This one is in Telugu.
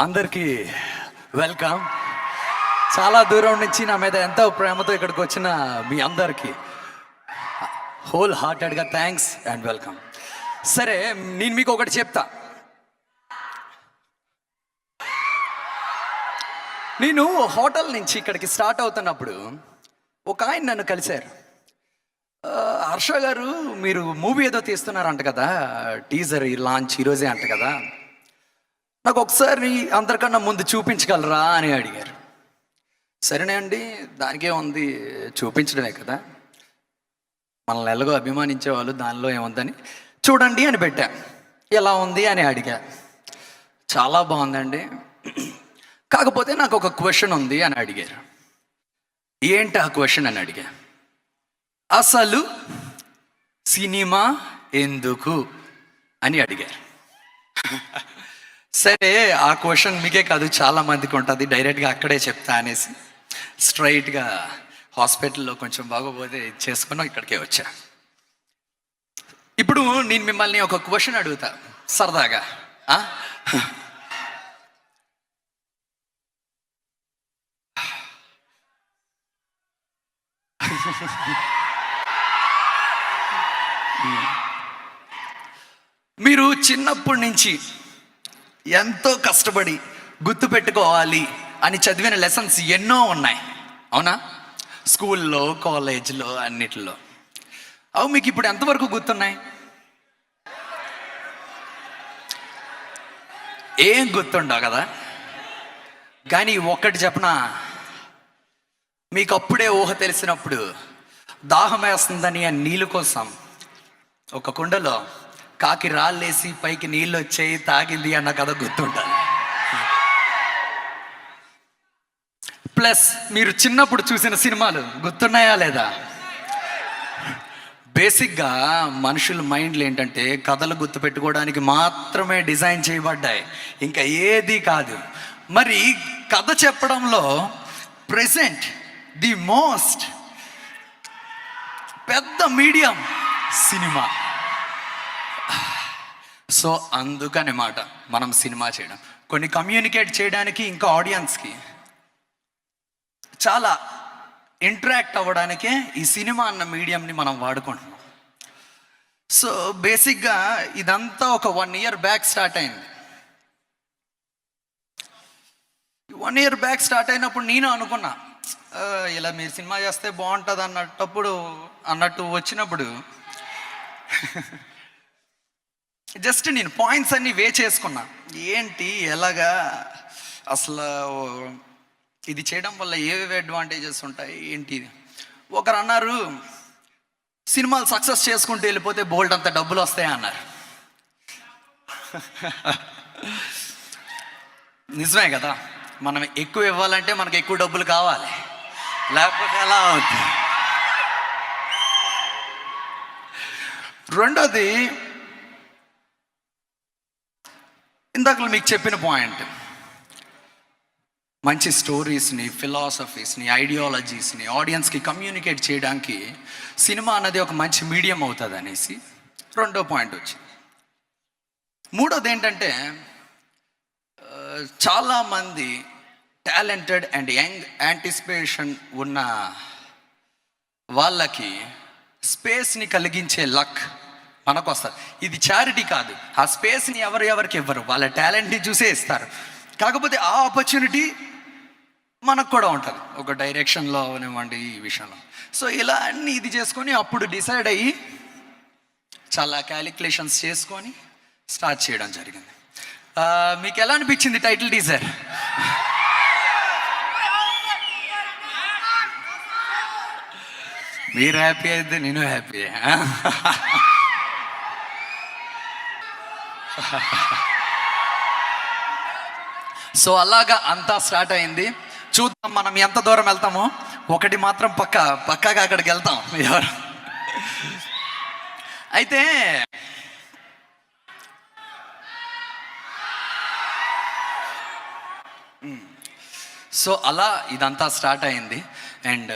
అందరికీ వెల్కమ్. చాలా దూరం నుంచి నా మీద ఎంతో ప్రేమతో ఇక్కడికి వచ్చిన మీ అందరికీ హోల్ హార్టెడ్గా థ్యాంక్స్ అండ్ వెల్కమ్. సరే, నేను మీకు ఒకటి చెప్తా. నేను హోటల్ నుంచి ఇక్కడికి స్టార్ట్ అవుతున్నప్పుడు ఒక ఆయన నన్ను కలిశారు. హర్ష గారు, మీరు మూవీ ఏదో తీస్తున్నారంట కదా, టీజర్ లాంచ్ ఈరోజే అంట కదా, నాకు ఒకసారి అందరికన్నా ముందు చూపించగలరా అని అడిగారు. సరేనే అండి, దానికే ఉంది, చూపించడమే కదా, మనల్ని ఎలాగో అభిమానించే వాళ్ళు, దానిలో ఏముందని చూడండి అని పెట్టా. ఎలా ఉంది అని అడిగా. చాలా బాగుందండి, కాకపోతే నాకు ఒక క్వశ్చన్ ఉంది అని అడిగారు. ఏంటి ఆ క్వశ్చన్ అని అడిగా. అసలు సినిమా ఎందుకు అని అడిగారు. సరే, ఆ క్వశ్చన్ మీకే కాదు చాలా మందికి ఉంటుంది, డైరెక్ట్గా అక్కడే చెప్తా అనేసి స్ట్రైట్గా హాస్పిటల్లో కొంచెం బాగోపోతే చేసుకుని ఇక్కడికే వచ్చా. ఇప్పుడు నేను మిమ్మల్ని ఒక క్వశ్చన్ అడుగుతా సరదాగా. మీరు చిన్నప్పటి నుంచి ఎంతో కష్టపడి గుర్తుపెట్టుకోవాలి అని చదివిన లెసన్స్ ఎన్నో ఉన్నాయి, అవునా? స్కూల్లో, కాలేజ్లో, అన్నిటిలో. అవి మీకు ఇప్పుడు ఎంతవరకు గుర్తున్నాయి? ఏం గుర్తుండవు కదా. కానీ ఒక్కటి చెప్పనా, మీకు అప్పుడే ఊహ తెలిసినప్పుడు దాహం వేస్తుందని ఆ నీళ్ళు కోసం ఒక కుండలో కాకి రాళ్ళేసి పైకి నీళ్ళు వచ్చాయి, తాగింది అన్న కథ గుర్తుంటుంది. ప్లస్ మీరు చిన్నప్పుడు చూసిన సినిమాలు గుర్తున్నాయా లేదా? బేసిక్గా మనుషుల మైండ్లు ఏంటంటే కథలు గుర్తుపెట్టుకోవడానికి మాత్రమే డిజైన్ చేయబడ్డాయి, ఇంకా ఏది కాదు. మరి కథ చెప్పడంలో ప్రెసెంట్ ది మోస్ట్ పెద్ద మీడియం సినిమా. సో అందుకనే మాట మనం సినిమా చేయడం, కొన్ని కమ్యూనికేట్ చేయడానికి, ఇంకా ఆడియన్స్కి చాలా ఇంటరాక్ట్ అవ్వడానికే ఈ సినిమా అన్న మీడియంని మనం వాడుకుంటున్నాం. సో బేసిక్గా ఇదంతా ఒక 1 year బ్యాక్ స్టార్ట్ అయింది. 1 year బ్యాక్ స్టార్ట్ అయినప్పుడు నేను అనుకున్నా, ఇలా మీరు సినిమా చేస్తే బాగుంటుంది అన్నట్టు వచ్చినప్పుడు జస్ట్ నేను పాయింట్స్ అన్నీ చేసుకున్నా. ఏంటి, ఎలాగా, అసలు ఇది చేయడం వల్ల ఏవేవి అడ్వాంటేజెస్ ఉంటాయి ఏంటి. ఒకరు అన్నారు, సినిమాలు సక్సెస్ చేసుకుంటూ వెళ్ళిపోతే బోల్డ్ అంత డబ్బులు వస్తాయి అన్నారు. నిజమే కదా, మనం ఎక్కువ ఇవ్వాలంటే మనకు ఎక్కువ డబ్బులు కావాలి, లేకపోతే ఎలా అవుతుంది. రెండోది, ఇందాక మీకు చెప్పిన పాయింట్, మంచి స్టోరీస్ని, ఫిలాసఫీస్ని, ఐడియాలజీస్ని ఆడియన్స్కి కమ్యూనికేట్ చేయడానికి సినిమా అన్నది ఒక మంచి మీడియం అవుతుంది అనేసి రెండో పాయింట్ వచ్చింది. మూడోది ఏంటంటే, చాలామంది టాలెంటెడ్ అండ్ యంగ్ యాంటిసిపేషన్ ఉన్న వాళ్ళకి స్పేస్ని కలిగించే లక్ మనకు వస్తుంది. ఇది చారిటీ కాదు, ఆ స్పేస్ని ఎవరికి ఇవ్వరు, వాళ్ళ టాలెంట్ని చూసే ఇస్తారు. కాకపోతే ఆ ఆపర్చునిటీ మనకు కూడా ఉంటుంది, ఒక డైరెక్షన్లో అవనివ్వండి, ఈ విషయంలో. సో ఇలా అన్నీ ఇది చేసుకొని అప్పుడు డిసైడ్ అయ్యి చాలా క్యాలిక్యులేషన్స్ చేసుకొని స్టార్ట్ చేయడం జరిగింది. మీకు ఎలా అనిపించింది టైటిల్ టీజర్? మీరు హ్యాపీ అయితే నేను హ్యాపీ. సో అలాగా అంతా స్టార్ట్ అయింది. చూద్దాం మనం ఎంత దూరం వెళ్తామో. ఒకటి మాత్రం పక్కాగా అక్కడికి వెళ్తాం ఎవరు. అయితే సో అలా ఇదంతా స్టార్ట్ అయింది. అండ్